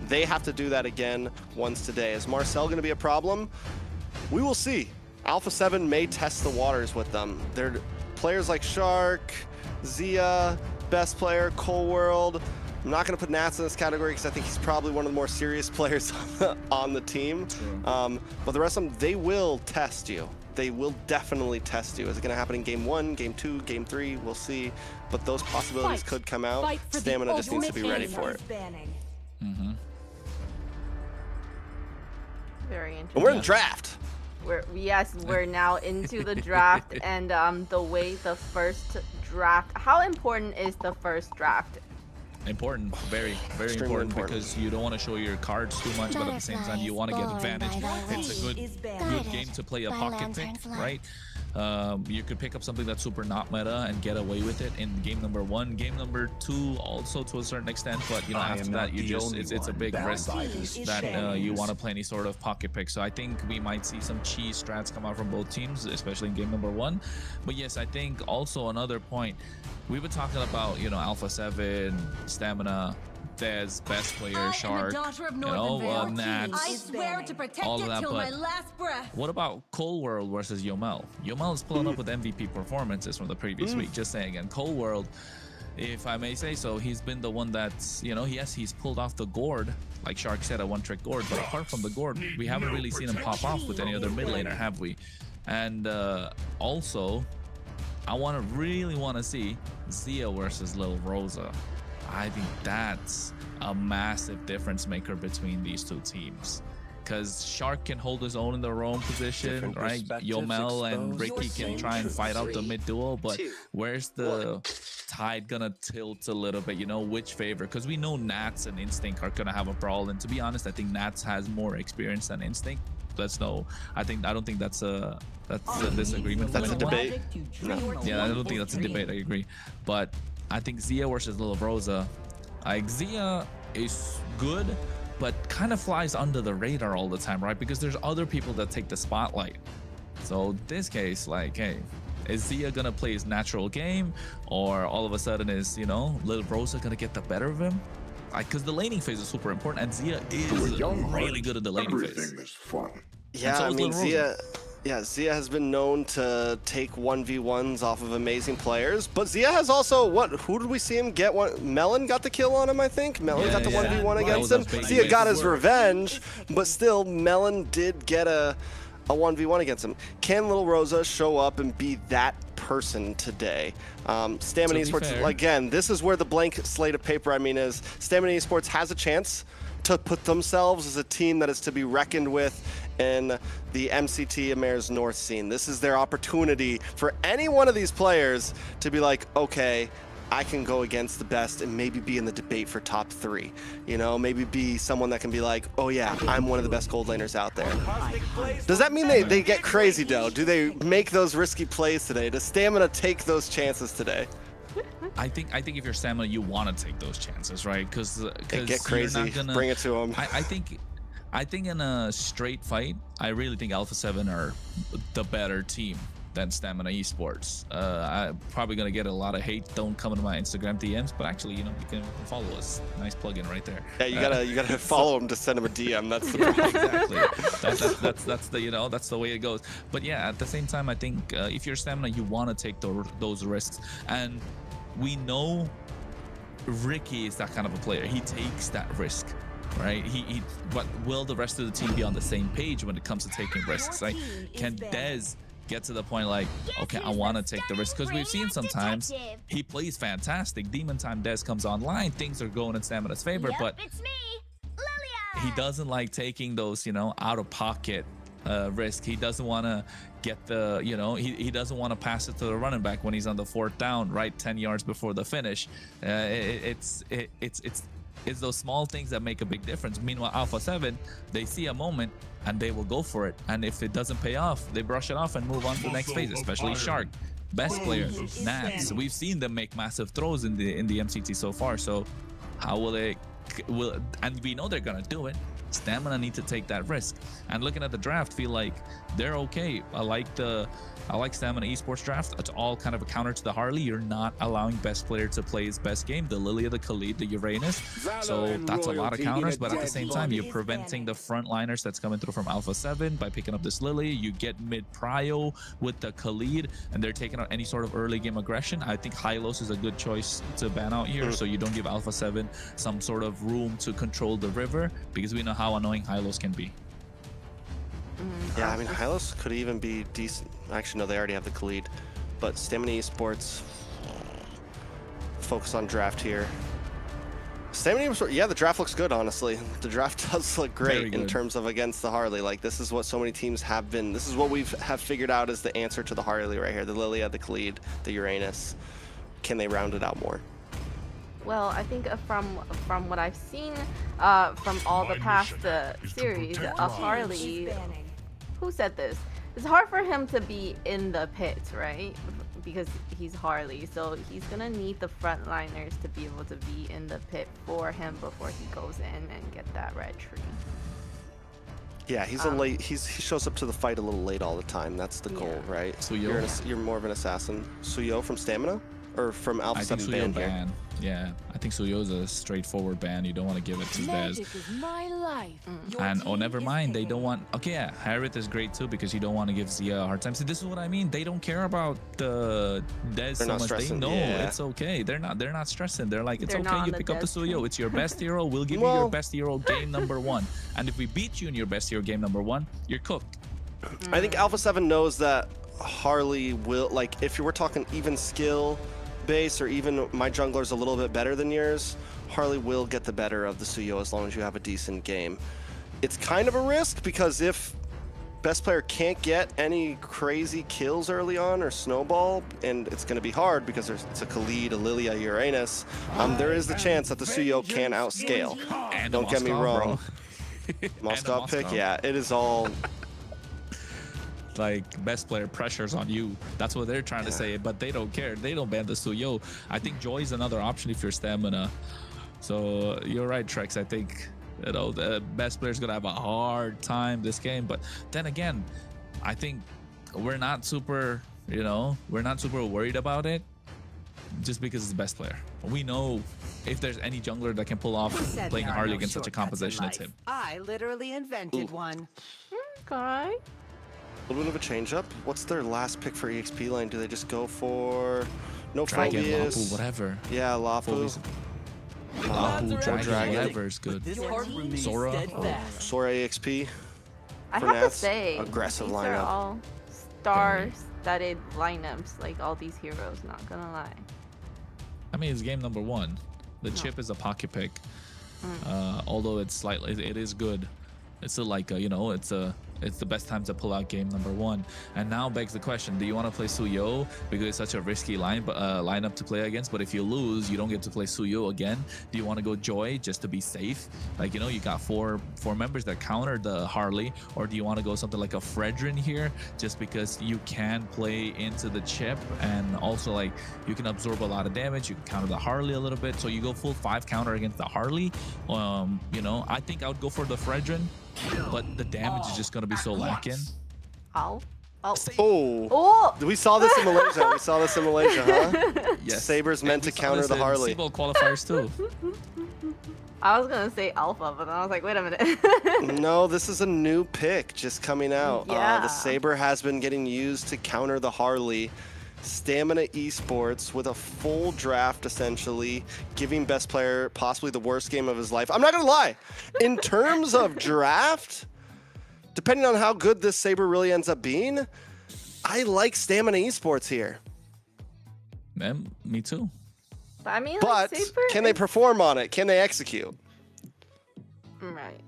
They have to do that again once today. Is Marcel going to be a problem? We will see. Alpha7 may test the waters with them. They're players like Shark, Zia, best player, Cold World. I'm not going to put Nats in this category because I think he's probably one of the more serious players on the team. But the rest of them, they will test you. They will definitely test you. Is it going to happen in game 1, game 2, game 3? We'll see. But those possibilities could come out. Stamina just needs to be ready for it. Very interesting. And we're in draft. We're now into the draft, and the way the first draft. How important is the first draft? Important, very, very important, because you don't want to show your cards too much, but at the same time you want to get advantage. It's a good game to play a pocket pick, right? You could pick up something that's super not meta and get away with it in game number 1, game number 2 also to a certain extent, but you know, after that you just it's a big risk that you want to play any sort of pocket pick. So I think we might see some cheese strats come out from both teams, especially in game number 1. But yes, I think also another point, we've been talking about, you know, Alpha7, Stamina, Dez, best player, Shark, you know, Nats, all of that, but what about Cold World versus Yomel? Yomel is pulling up with MVP performances from the previous week, just saying, and Cold World, if I may say so, he's been the one that's, you know, yes, he's pulled off the gourd, like Shark said, a one-trick gourd, but apart from the gourd, we haven't really seen him pop off with any other mid laner, have we? And also, I really want to see Zia versus Lil Rosa. I think that's a massive difference maker between these two teams, because Shark can hold his own in their own position, right? Yomel and Ricky can try and fight out the mid duo, but where's the tide gonna tilt a little bit, you know, which favor? Because we know Nats and Instinct are gonna have a brawl, and to be honest, I think Nats has more experience than Instinct. Let's know. I don't think that's a disagreement. That's a debate. No. Yeah, I don't think that's a debate. I agree, but I think Zia versus Lil Rosa, like Zia is good, but kind of flies under the radar all the time, right? Because there's other people that take the spotlight. So this case, like, hey, is Zia gonna play his natural game, or all of a sudden is, you know, Lil Rosa gonna get the better of him? Because the laning phase is super important, and Zia is really good at the laning phase. Yeah, I mean, Zia has been known to take 1v1s off of amazing players, but Zia has also, who did we see him get? Melon got the kill on him, I think. Melon got the 1v1 against him. Zia got his revenge, but still, Melon did get a 1v1 against him. Can Lil Rosa show up and be that person today? Stamina Esports, again, this is where the blank slate of paper, I mean, is Stamina Esports has a chance to put themselves as a team that is to be reckoned with in the MCT AMER's North scene. This is their opportunity for any one of these players to be like, okay, I can go against the best and maybe be in the debate for top 3. You know, maybe be someone that can be like, oh yeah, I'm one of the best gold laners out there. Does that mean they get crazy though? Do they make those risky plays today? Does Stamina take those chances today? I think if you're Stamina, you want to take those chances, right? Because get crazy, you're not gonna, bring it to them. I think in a straight fight, I really think Alpha7 are the better team than Stamina Esports. I'm probably gonna get a lot of hate. Don't come into my Instagram DMs, but actually, you know, you can follow us. Nice plug-in right there. Yeah, you gotta follow him to send him a DM. That's the problem. Exactly. That's the, you know, that's the way it goes. But yeah, at the same time, I think if you're Stamina, you want to take those risks, and we know Ricky is that kind of a player. He takes that risk, right? But will the rest of the team be on the same page when it comes to taking risks? Like, can Dez get to the point like, okay, I want to take the risk? Because we've seen sometimes he plays fantastic. Demon Time Dez comes online, things are going in Stamina's favor, but he doesn't like taking those, you know, out of pocket risk. He doesn't want to get the, you know, he doesn't want to pass it to the running back when he's on the 4th down, right, 10 yards before the finish. It's those small things that make a big difference. Meanwhile, Alpha7, they see a moment and they will go for it, and if it doesn't pay off, they brush it off and move on to the next phase. Especially Shark, best player, Nats. We've seen them make massive throws in the MCT so far. So how will they? And we know they're gonna do it. Stamina need to take that risk. And looking at the draft, feel like they're okay. I like Stamina Esports draft. It's all kind of a counter to the Harley. You're not allowing best player to play his best game, the Lilia, the Khalid, the Uranus. So that's a lot of counters, but at the same time, you're preventing the frontliners that's coming through from Alpha7 by picking up this Lily. You get mid prio with the Khalid, and they're taking out any sort of early game aggression. I think Hylos is a good choice to ban out here, so you don't give Alpha7 some sort of room to control the river, because we know how annoying Hylos can be. Yeah, I mean, Hylos could even be decent. Actually, no, they already have the Khalid. But Stamina Esports, focus on draft here. Stamina Esports, yeah, the draft looks good, honestly. The draft does look great in terms of against the Harley. Like, this is what so many teams have been. This is what we've figured out as the answer to the Harley right here. The Lilia, the Khalid, the Uranus. Can they round it out more? Well, I think from what I've seen from all the past series of Harley, who said this? It's hard for him to be in the pit, right? Because he's Harley, so he's gonna need the frontliners to be able to be in the pit for him before he goes in and get that red tree. Yeah, he's a late. He shows up to the fight a little late all the time. That's the goal, right? Suyo, you're more of an assassin. Suyo from Stamina or from Alpha7 ban here? Yeah, I think Suyo's a straightforward ban. You don't want to give it to Dez. And oh, never mind. They don't want. Okay, yeah, Harriet is great too because you don't want to give Zia a hard time. See, this is what I mean. They don't care about Dez so much. They know it's okay. They're not stressing. They're like, it's okay. You pick up the Suyo. It's your best hero. We'll give you your best hero game number 1. And if we beat you in your best hero game number 1, you're cooked. I think Alpha7 knows that Harley will, like, if you were talking even skill base or even my jungler's a little bit better than yours, Harley will get the better of the Suyo as long as you have a decent game. It's kind of a risk because if best player can't get any crazy kills early on or snowball, and it's going to be hard because it's a Khalid, a Lilia, Uranus, there is the chance that the Suyo can outscale. And don't get me wrong. Moscow pick, yeah, it is all... Like, best player pressures on you. That's what they're trying to say, but they don't care. They don't ban the Suyo. I think Joy is another option if you're Stamina. So you're right, Trex. I think, you know, the best player's gonna have a hard time this game. But then again, I think we're not super, you know, we're not super worried about it just because it's the best player. We know if there's any jungler that can pull off playing Harley against such a composition, it's him. I literally invented one. Okay. A little bit of a change up. What's their last pick for EXP lane? Do they just go for no Dragon, Phobias? Lapu, whatever. Yeah, Lapu. Lapu, Dragon, whatever is good. Sora. Sora EXP. I have to say, aggressive these lineup. are all star-studded lineups, like all these heroes, not gonna lie. I mean, it's game number 1. The chip is a pocket pick. Although it's slightly, it is good. It's still like, you know, it's the best time to pull out game number 1. And now begs the question, do you want to play Suyo because it's such a risky lineup to play against? But if you lose, you don't get to play Suyo again. Do you want to go Joy just to be safe? Like, you know, you got four members that counter the Harley. Or do you want to go something like a Fredrin here just because you can play into the chip and also, like, you can absorb a lot of damage. You can counter the Harley a little bit. So you go full 5 counter against the Harley. You know, I think I would go for the Fredrin. But the damage is just going to be so lacking. Oh. We saw this in Malaysia. We saw this in Malaysia, huh? Yes. Saber's meant to counter the Harley. Seabold qualifiers too. I was going to say Alpha, but then I was like, wait a minute. No, this is a new pick just coming out. Yeah. The Saber has been getting used to counter the Harley. Stamina Esports with a full draft, essentially, giving best player possibly the worst game of his life. I'm not going to lie. In terms of draft, depending on how good this Saber really ends up being, I like Stamina Esports here. Man, me too. But I mean, but like, Saber can they perform on it? Can they execute? Right.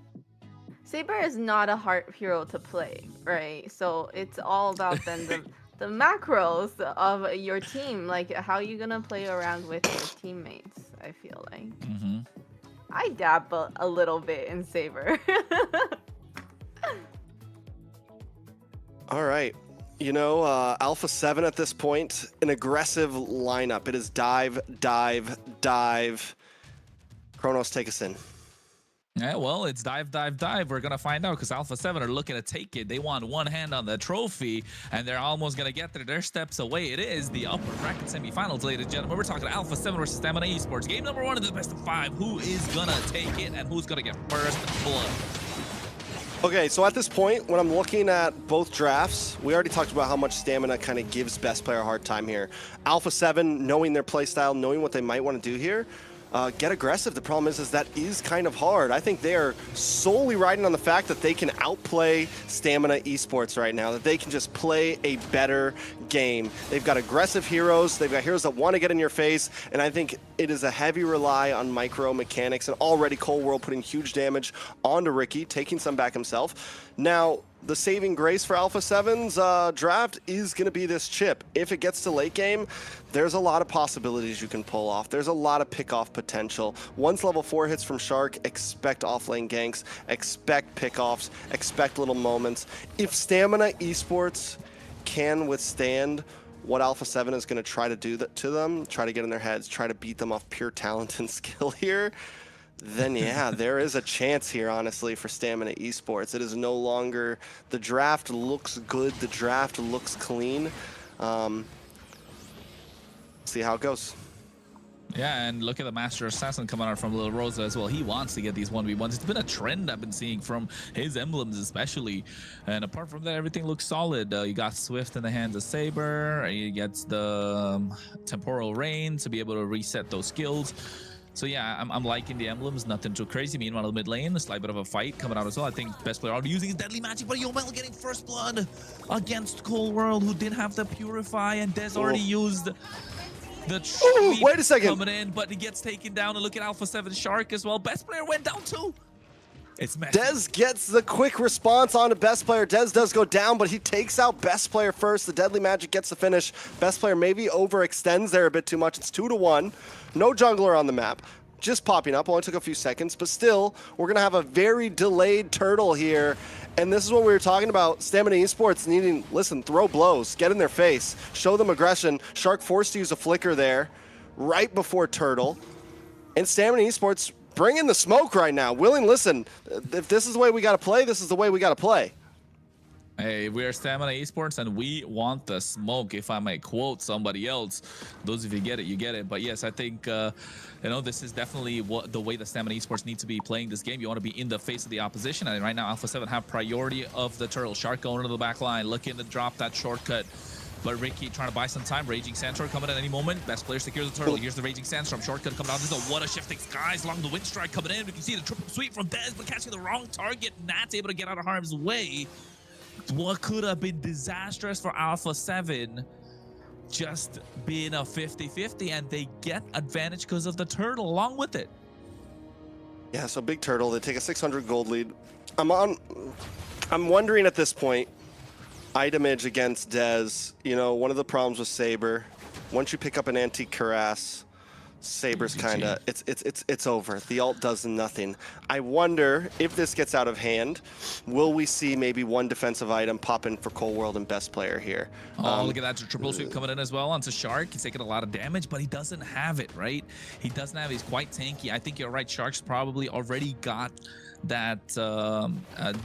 Saber is not a hard hero to play, right? So it's all about then the macros of your team, like how you gonna play around with your teammates. I feel like I dabble a little bit in Saber. All right, you know, Alpha7 at this point, an aggressive lineup. It is dive, dive, dive. Kronos, take us in. Yeah, well, it's dive, dive, dive. We're going to find out because Alpha7 are looking to take it. They want one hand on the trophy, and they're almost going to get there. They're steps away. It is the upper bracket semifinals, ladies and gentlemen. We're talking Alpha7 versus Stamina Esports. Game number 1 of the best of 5. Who is going to take it, and who's going to get first blood? Okay, so at this point, when I'm looking at both drafts, we already talked about how much Stamina kind of gives best player a hard time here. Alpha7, knowing their playstyle, knowing what they might want to do here, get aggressive. The problem is that is kind of hard. I think they are solely riding on the fact that they can outplay Stamina Esports right now, that they can just play a better game. They've got aggressive heroes. They've got heroes that want to get in your face, and I think it is a heavy rely on micro mechanics, and already Cold World putting huge damage onto Ricky, taking some back himself. Now, the saving grace for Alpha7's draft is going to be this chip. If it gets to late game, there's a lot of possibilities you can pull off. There's a lot of pick-off potential. Once level 4 hits from Shark, expect off-lane ganks, expect pick-offs, expect little moments. If Stamina Esports can withstand what Alpha7 is going to try to do to them, try to get in their heads, try to beat them off pure talent and skill here, then yeah, there is a chance here, honestly, for Stamina Esports. It is no longer, the draft looks good, the draft looks clean. See how it goes. Yeah, and look at the Master Assassin coming out from Lil Rosa as well. He wants to get these 1v1s. It's been a trend I've been seeing from his emblems especially. And apart from that, everything looks solid. You got Swift in the hands of Saber. He gets the Temporal Rain to be able to reset those skills. So yeah, I'm liking the emblems, nothing too crazy. Meanwhile, the mid lane, a slight bit of a fight coming out as well. I think best player already using his deadly magic, but Yomel getting first blood against Cold World, who did have the Purify, and Des already used the wait a second, coming in, but he gets taken down. And look at Alpha7 Shark as well. Best player went down too. It's messy. Dez gets the quick response on to best player. Dez does go down, but he takes out best player first. The deadly magic gets the finish. Best player maybe overextends there a bit too much. It's 2-1. No jungler on the map. Just popping up. Only took a few seconds, but still, we're going to have a very delayed turtle here. And this is what we were talking about. Stamina Esports needing, listen, throw blows, get in their face, show them aggression. Shark forced to use a flicker there right before turtle. And Stamina Esports bring in the smoke right now. Willing, listen, if this is the way we got to play, this is the way we got to play. Hey, we are Stamina Esports, and we want the smoke, if I may quote somebody else. Those of you get it, you get it. But yes, I think, this is definitely the way the Stamina Esports need to be playing this game. You want to be in the face of the opposition, and right now, Alpha7 have priority of the turtle. Shark going into the back line, looking to drop that shortcut. But Ricky trying to buy some time. Raging Sandstorm coming at any moment. Best player secures the turtle. Here's the Raging Sandstorm. Shortcut coming down. This is a what a shifting skies along the wind strike coming in. We can see the triple sweep from Dez, but catching the wrong target. Not able to get out of harm's way. What could have been disastrous for Alpha7 just being a 50-50, and they get advantage because of the turtle along with it. Yeah, so big turtle. They take a 600 gold lead. I'm wondering at this point, itemage against Dez, you know, one of the problems with Saber, once you pick up an antique cuirass, Saber's kind of, it's over. The ult does nothing. I wonder if this gets out of hand, will we see maybe one defensive item pop in for Cold World and best player here? Oh, look at that triple sweep coming in as well onto Shark. He's taking a lot of damage, but he doesn't have it, right? He doesn't have it. He's quite tanky. I think you're right. Shark's probably already got that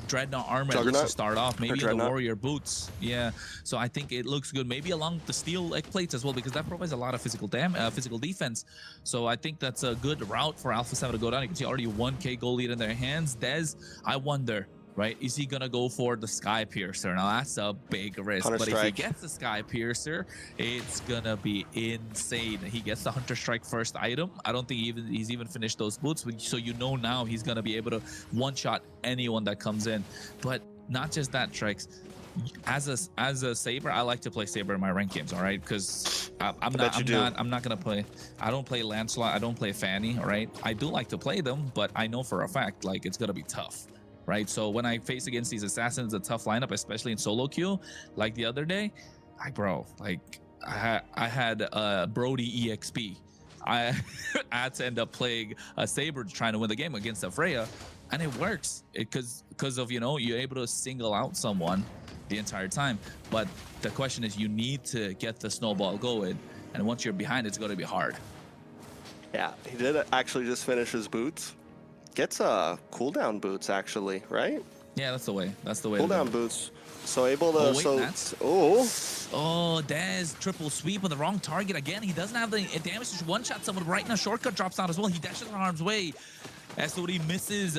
Dreadnought armor at least to start off, maybe the warrior boots. Yeah, so I think it looks good, maybe along the steel egg plates as well, because that provides a lot of physical defense. So I think that's a good route for Alpha7 to go down. You can see already 1k goal lead in their hands. Dez, I wonder, right, is he gonna go for the Sky Piercer? Now that's a big risk, but if he gets the Sky Piercer, it's gonna be insane. He gets the Hunter Strike first item. I don't think he's even finished those boots, so you know now he's gonna be able to one-shot anyone that comes in. But not just that, Trex. As a Saber, I like to play Saber in my ranked games, all right? Because I'm not gonna play. I don't play Lancelot. I don't play Fanny, all right? I do like to play them, but I know for a fact like it's gonna be tough, right? So when I face against these assassins, a tough lineup, especially in solo queue, like the other day, I had Brody EXP. I had to end up playing a Saber trying to win the game against a Freya, and it works because of, you know, you're able to single out someone the entire time. But the question is, you need to get the snowball going, and once you're behind, it's going to be hard. Yeah, he did actually just finish his boots. Gets cooldown boots actually, right? Yeah, that's the way. That's the way. Cooldown boots. So able to. Oh, wait, that's... Oh, Dez triple sweep on the wrong target again. He doesn't have the damage to one-shot someone right now. Shortcut drops out as well. He dashes in harm's way. As somebody misses.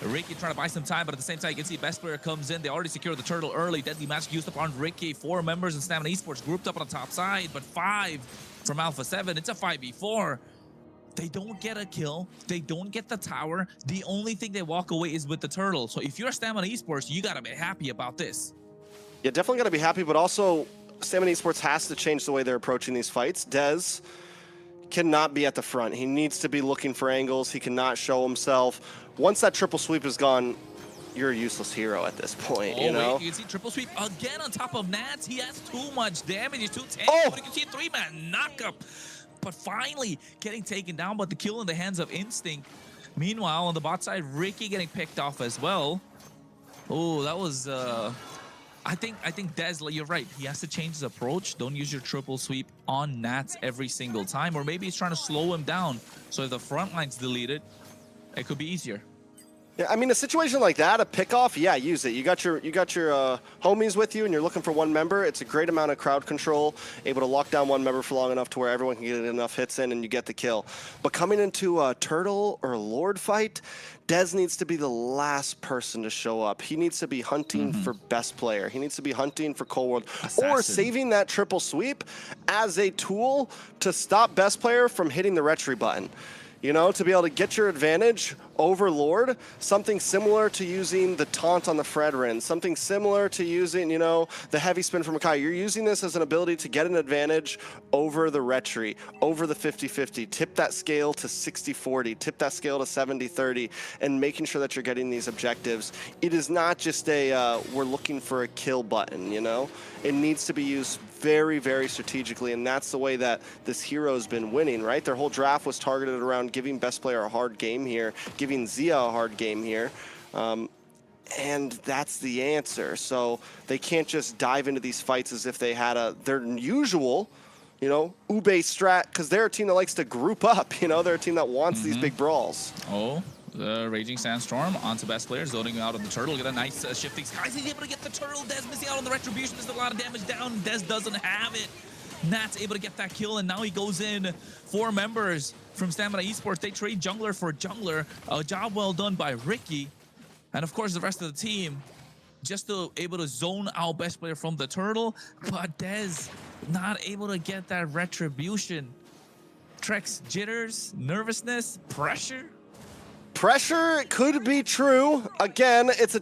Ricky trying to buy some time, but at the same time, you can see best player comes in. They already secured the turtle early. Deadly match used up on Ricky. 4 members in Stamina Esports grouped up on the top side, but 5 from Alpha7. It's a 5v4. They don't get a kill. They don't get the tower. The only thing they walk away is with the turtle. So if you're Stamina Esports, you gotta be happy about this. Yeah, definitely gotta be happy, but also Stamina Esports has to change the way they're approaching these fights. Dez cannot be at the front. He needs to be looking for angles. He cannot show himself. Once that triple sweep is gone, you're a useless hero at this point, you know? Wait, you can see triple sweep again on top of Nats. He has too much damage. He's too tanky, but you can see a 3-man knockup. But finally getting taken down, but the kill in the hands of Instinct. Meanwhile, on the bot side, Ricky getting picked off as well. Oh, that was... I think Dez, you're right. He has to change his approach. Don't use your triple sweep on Nats every single time. Or maybe he's trying to slow him down. So if the front line's deleted, it could be easier. Yeah, I mean, a situation like that, a pickoff, yeah, use it. You got your homies with you, and you're looking for one member. It's a great amount of crowd control, able to lock down one member for long enough to where everyone can get enough hits in, and you get the kill. But coming into a turtle or Lord fight, Dez needs to be the last person to show up. He needs to be hunting for best player. He needs to be hunting for Cold World, or saving that triple sweep as a tool to stop best player from hitting the retry button. You know, to be able to get your advantage over Lord, something similar to using the taunt on the Fredrin, something similar to using, you know, the heavy spin from Makai. You're using this as an ability to get an advantage over the retry, over the 50-50, tip that scale to 60-40, tip that scale to 70-30, and making sure that you're getting these objectives. It is not just a, we're looking for a kill button, you know? It needs to be used very, very strategically, and that's the way that this hero's been winning, right? Their whole draft was targeted around giving best player a hard game here, giving Zia a hard game here, and that's the answer. So they can't just dive into these fights as if they had their usual, you know, Ube strat, because they're a team that likes to group up, you know, they're a team that wants these big brawls. Oh. The Raging Sandstorm onto best player, zoning out on the turtle. Get a nice shifting skies. He's able to get the turtle. Dez missing out on the retribution. There's a lot of damage down. Dez doesn't have it. Nat's able to get that kill, and now he goes in. 4 members from Stamina Esports. They trade jungler for jungler. A job well done by Ricky. And of course, the rest of the team just able to zone out best player from the turtle. But Dez not able to get that retribution. Trex jitters, nervousness, pressure. Pressure could be true. Again, it's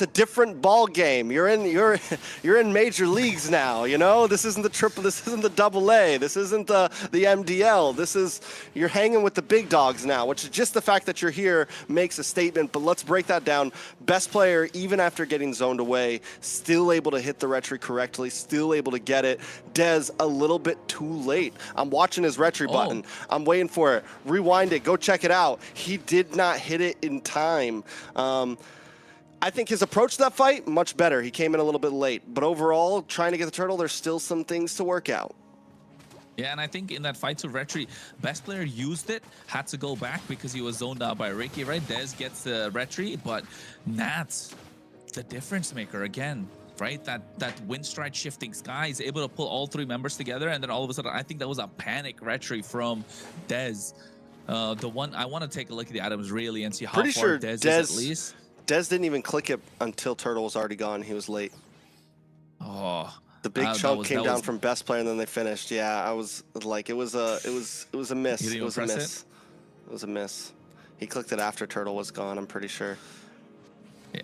a different ball game. You're in major leagues now. You know, this isn't the triple. This isn't the AA. This isn't the MDL. You're hanging with the big dogs now. Which is just the fact that you're here makes a statement. But let's break that down. Best player, even after getting zoned away, still able to hit the retry correctly. Still able to get it. Dez a little bit too late. I'm watching his retry button. I'm waiting for it. Rewind it. Go check it out. He did not hit it in time. I think his approach to that fight, much better. He came in a little bit late. But overall, trying to get the turtle, there's still some things to work out. Yeah, and I think in that fight to retry, best player used it, had to go back because he was zoned out by Ricky, right? Dez gets the retry, but Nats, the difference maker again, right? That wind stride shifting skies, able to pull all 3 members together, and then all of a sudden, I think that was a panic retry from Dez. The one, I want to take a look at the items really and see how Pretty far sure Dez is at least. Dez didn't even click it until Turtle was already gone. He was late. Oh, the big chunk came down from best player, and then they finished. Yeah, I was like, it was a miss. It was a miss. It was a miss. He clicked it after Turtle was gone. I'm pretty sure.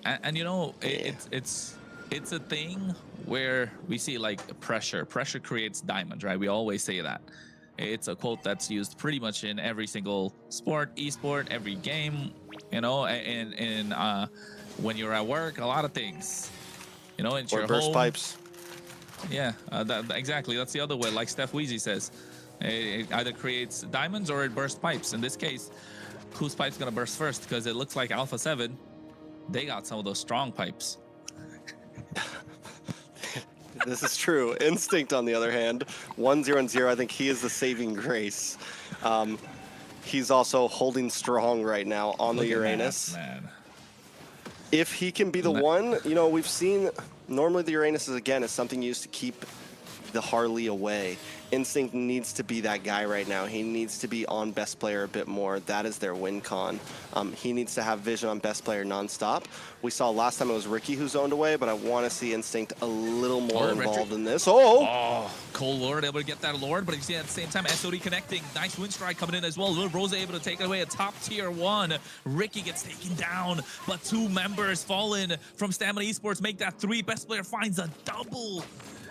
And you know, it's a thing where we see like pressure. Pressure creates diamonds, right? We always say that. It's a quote that's used pretty much in every single sport, esport, every game, you know, and when you're at work, a lot of things, you know, into your burst home. Pipes. Yeah, exactly. That's the other way, like Steph Weezy says. It either creates diamonds or it bursts pipes. In this case, whose pipe's gonna burst first? Because it looks like Alpha7, they got some of those strong pipes. This is true. Instinct, on the other hand, 1-0-0. I think he is the saving grace. he's also holding strong right now on the Look at Uranus. that, man. If he can be the one, you know, we've seen normally the Uranus is something used to keep the Harley away. Instinct needs to be that guy right now. He needs to be on best player a bit more. That is their win con. He needs to have vision on best player nonstop. We saw last time it was Ricky who zoned away, but I want to see Instinct a little more involved in this. Oh, Cole Lord able to get that Lord, but you see at the same time SOD connecting. Nice wind strike coming in as well. Lil Rose able to take it away. A top tier 1. Ricky gets taken down, but 2 members fallen from Stamina Esports make that 3. Best player finds a double.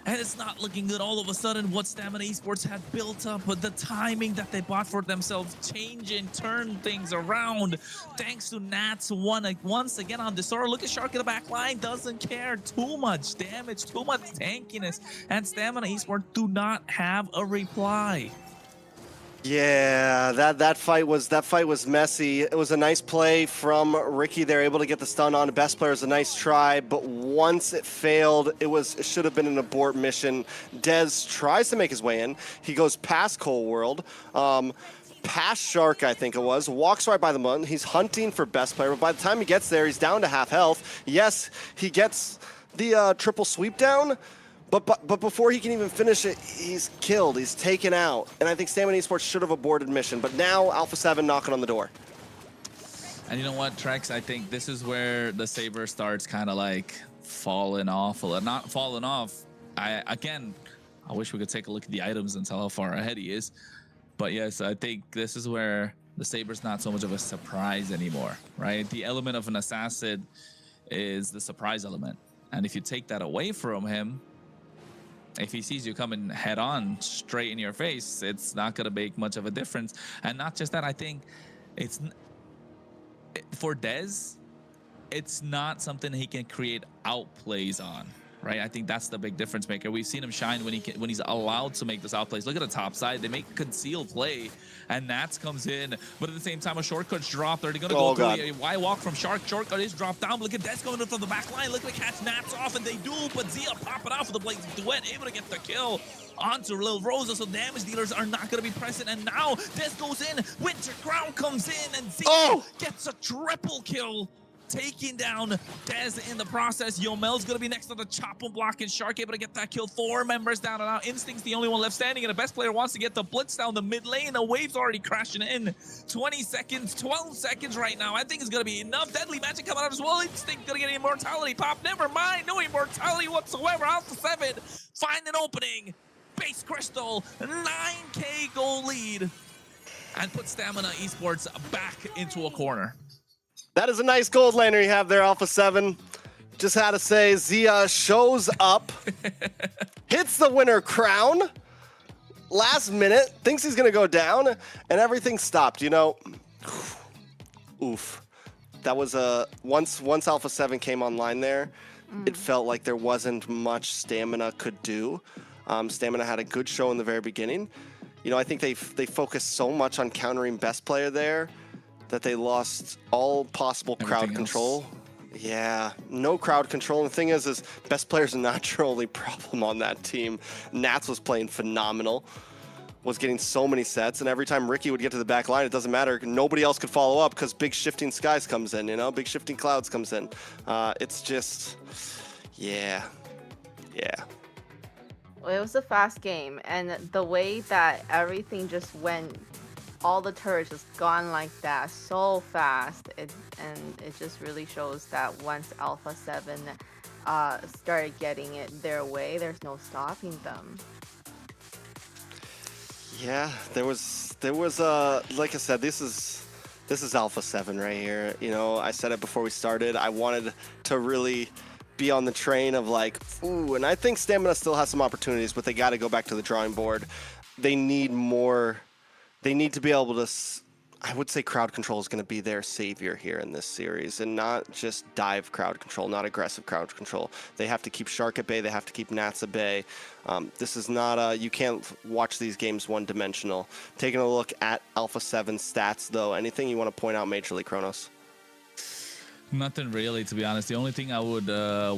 And it's not looking good all of a sudden what Stamina Esports had built up, but the timing that they bought for themselves changing, turn things around. Thanks to Nats once again on Desora. Look at Shark in the back line, doesn't care. Too much damage, too much tankiness. And Stamina Esports do not have a reply. Yeah, that fight was messy. It was a nice play from Ricky. They're able to get the stun on. Best player is a nice try, but once it failed, it should have been an abort mission. Dez tries to make his way in. He goes past Cold World, past Shark, I think it was, walks right by the mountain. He's hunting for best player, but by the time he gets there, he's down to half health. Yes, he gets the triple sweep down. But before he can even finish it, he's killed. He's taken out. And I think Stamina Esports should have aborted mission. But now Alpha7 knocking on the door. And you know what, Trex? I think this is where the Saber starts kind of like falling off. Not falling off. I wish we could take a look at the items and tell how far ahead he is. But yes, I think this is where the Saber's not so much of a surprise anymore, right? The element of an assassin is the surprise element. And if you take that away from him, if he sees you coming head on straight in your face, it's not going to make much of a difference. And not just that, I think it's for Dez, it's not something he can create outplays on, right? I think that's the big difference maker. We've seen him shine when he's allowed to make this outplays. Look at the top side. They make a concealed play, and Nats comes in. But at the same time, a shortcut's dropped. Are they going to go through a Y walk from Shark? Shortcut is dropped down. Look at Dez going in from the back line. Look at catch Nats off, and they do. But Zia pop it off with the Blaze Duet, able to get the kill onto Lil Rosa. So damage dealers are not going to be present. And now Dez goes in. Winter Crown comes in, and Zia gets a triple kill, taking down Dez in the process. Yomel's gonna be next to the chop and block, and Shark able to get that kill. 4 members down, and now Instinct's the only one left standing, and the best player wants to get the blitz down the mid lane. The wave's already crashing in. 20 seconds, 12 seconds right now. I think it's gonna be enough. Deadly magic coming out as well. Instinct gonna get an immortality pop. Never mind, no immortality whatsoever. Alpha7 find an opening. Base Crystal, 9K goal lead, and put Stamina Esports back into a corner. That is a nice gold laner you have there, Alpha7. Just had to say, Zia shows up, hits the winner crown, last minute, thinks he's going to go down, and everything stopped, you know. Oof. That was once Alpha7 came online there, it felt like there wasn't much Stamina could do. Stamina had a good show in the very beginning. You know, I think they focused so much on countering best player there that they lost all possible crowd control. Yeah, no crowd control. And the thing is best player's not your only problem on that team. Nats was playing phenomenal, was getting so many sets, and every time Ricky would get to the back line, it doesn't matter. Nobody else could follow up because Big Shifting Skies comes in, you know? Big Shifting Clouds comes in. It's just, yeah. Well, it was a fast game, and the way that everything just went, all the turrets just gone like that so fast, and it just really shows that once Alpha7 started getting it their way, there's no stopping them. Yeah, there was like I said, this is Alpha7 right here. You know, I said it before we started. I wanted to really be on the train of like, ooh, and I think Stamina still has some opportunities, but they got to go back to the drawing board. They need more. They need to be able to, I would say crowd control is going to be their savior here in this series, and not just dive crowd control, not aggressive crowd control. They have to keep Shark at bay. They have to keep Nats at bay. This is not you can't watch these games one-dimensional. Taking a look at Alpha7 stats, though, anything you want to point out majorly, Kronos? Nothing really, to be honest. The only thing I would,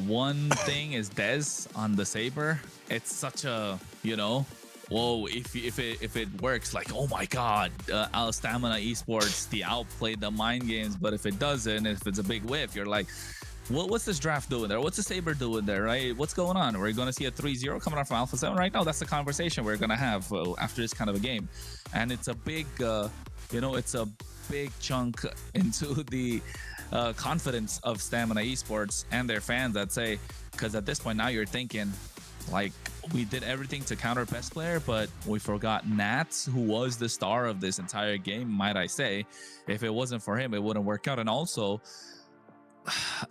one thing is Dez on the Saber. It's such a, you know, whoa, if it works, like, oh my god, Stamina Esports, the outplayed the mind games. But if it doesn't, if it's a big whiff, you're like, what's this draft doing there? What's the Saber doing there, right? What's going on? We're going to see a 3-0 coming out from Alpha7 right now. That's the conversation we're going to have after this kind of a game. And it's a big, it's a big chunk into the confidence of Stamina Esports and their fans, I'd say, because at this point now you're thinking, like, we did everything to counter best player, but we forgot Nats, who was the star of this entire game, might I say. If it wasn't for him, it wouldn't work out. And also,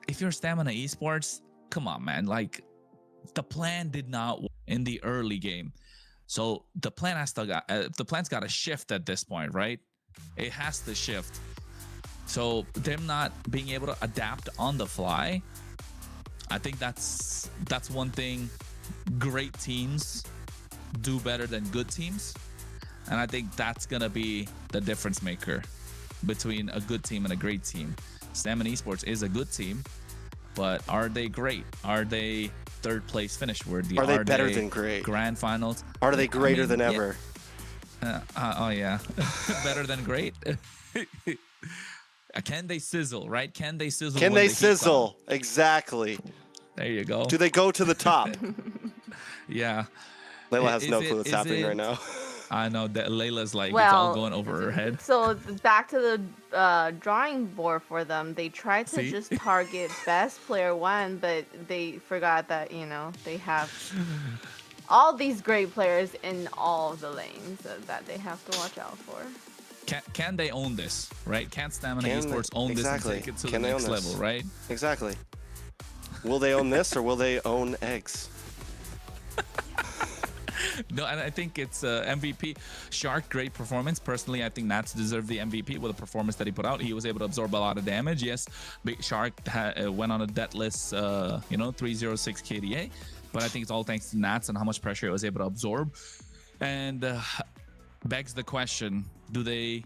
if you're Stamina Esports, come on, man. Like, the plan did not work in the early game, so the plan the plan's got to shift at this point, right? It has to shift. So them not being able to adapt on the fly, I think that's one thing great teams do better than good teams, and I think that's gonna be the difference maker between a good team and a great team. Stamina Esports is a good team, but are they great? Are they third place finish worthy? Are they better than great? Grand finals? Are they greater than ever? Oh yeah, better than great. Can they sizzle, right? Can they sizzle? Can they sizzle? Exactly. There you go. Do they go to the top? Yeah. Layla has no clue what's happening right now. I know that Layla's like, it's all going over her head. So back to the drawing board for them. They tried to just target best player 1, but they forgot that, they have all these great players in all of the lanes that they have to watch out for. Can they own this, right? Can Stamina Esports own this and take it to the next level, right? Exactly. Will they own this, or will they own eggs? No, and I think it's MVP. Shark, great performance. Personally, I think Nats deserved the MVP with the performance that he put out. He was able to absorb a lot of damage. Yes, Big Shark went on a deathless, 306 KDA, but I think it's all thanks to Nats and how much pressure it was able to absorb. And begs the question: did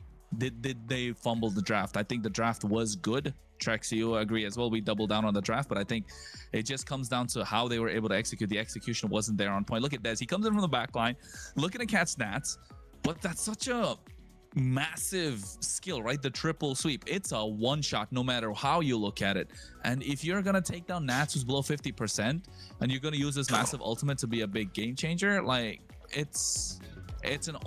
they fumble the draft? I think the draft was good. Trex, you agree as well. We doubled down on the draft, but I think it just comes down to how they were able to execute. The execution wasn't there on point. Look at Dez. He comes in from the back line, looking to catch Nats, but that's such a massive skill, right? The triple sweep. It's a one shot no matter how you look at it. And if you're going to take down Nats, who's below 50%, and you're going to use this massive ultimate to be a big game changer, like, it's an